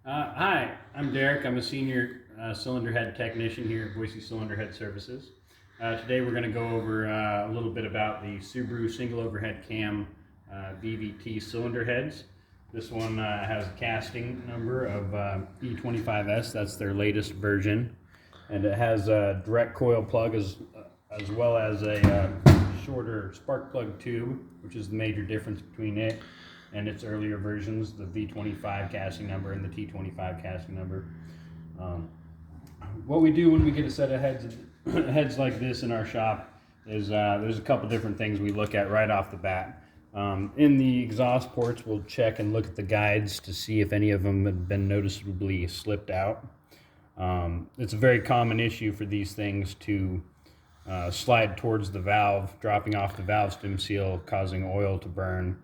Hi, I'm Derek. I'm a senior cylinder head technician here at Boise Cylinder Head Services. Today we're going to go over a little bit about the Subaru single overhead cam VVT cylinder heads. This one has a casting number of E25S. That's their latest version, and it has a direct coil plug as well as a shorter spark plug tube, which is the major difference between it and its earlier versions, the V25 casting number and the T25 casting number. What we do when we get a set of heads like this in our shop is there's a couple different things we look at right off the bat. In the exhaust ports, we'll check and look at the guides to see if any of them have been noticeably slipped out. It's a very common issue for these things to slide towards the valve, dropping off the valve stem seal, causing oil to burn.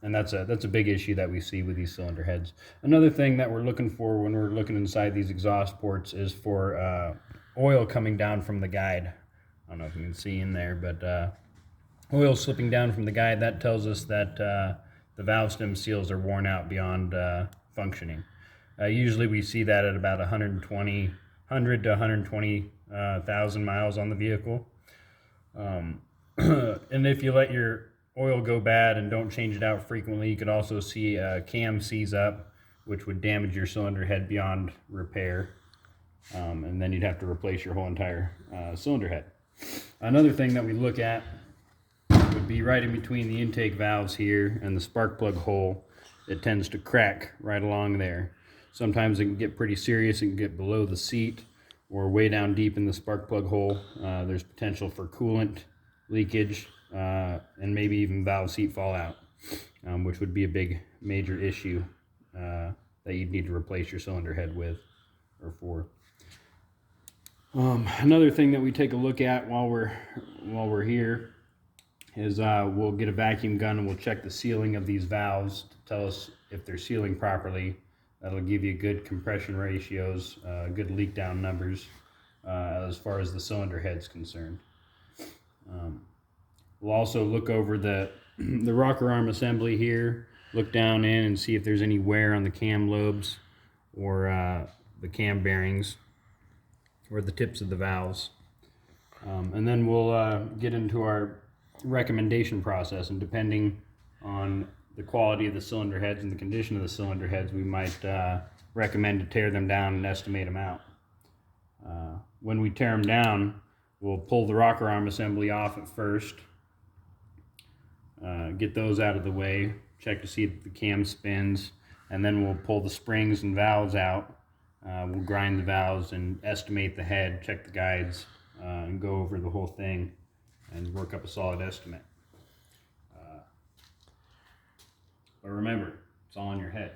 And that's a big issue that we see with these cylinder heads. Another thing that we're looking for when we're looking inside these exhaust ports is for oil coming down from the guide. I don't know if you can see in there, but oil slipping down from the guide, that tells us that the valve stem seals are worn out beyond functioning. Usually we see that at about 100 to 120,000 miles on the vehicle. And if you let your oil go bad and don't change it out frequently, you could also see a cam seize up, which would damage your cylinder head beyond repair. And then you'd have to replace your whole entire cylinder head. Another thing that we look at would be right in between the intake valves here and the spark plug hole. It tends to crack right along there. Sometimes it can get pretty serious. It can get below the seat or way down deep in the spark plug hole. There's potential for coolant leakage and maybe even valve seat fallout, which would be a big major issue that you'd need to replace your cylinder head with or for. Another thing that we take a look at while we're here is we'll get a vacuum gun and we'll check the sealing of these valves to tell us if they're sealing properly. That'll give you good compression ratios, good leak down numbers as far as the cylinder head's concerned. We'll also look over the rocker arm assembly here, look down in and see if there's any wear on the cam lobes or the cam bearings or the tips of the valves. And then we'll get into our recommendation process, and depending on the quality of the cylinder heads and the condition of the cylinder heads, we might recommend to tear them down and estimate them out. When we tear them down, we'll pull the rocker arm assembly off at first, get those out of the way, check to see if the cam spins, and then we'll pull the springs and valves out. We'll grind the valves and estimate the head, check the guides, and go over the whole thing and work up a solid estimate. But remember, it's all in your head.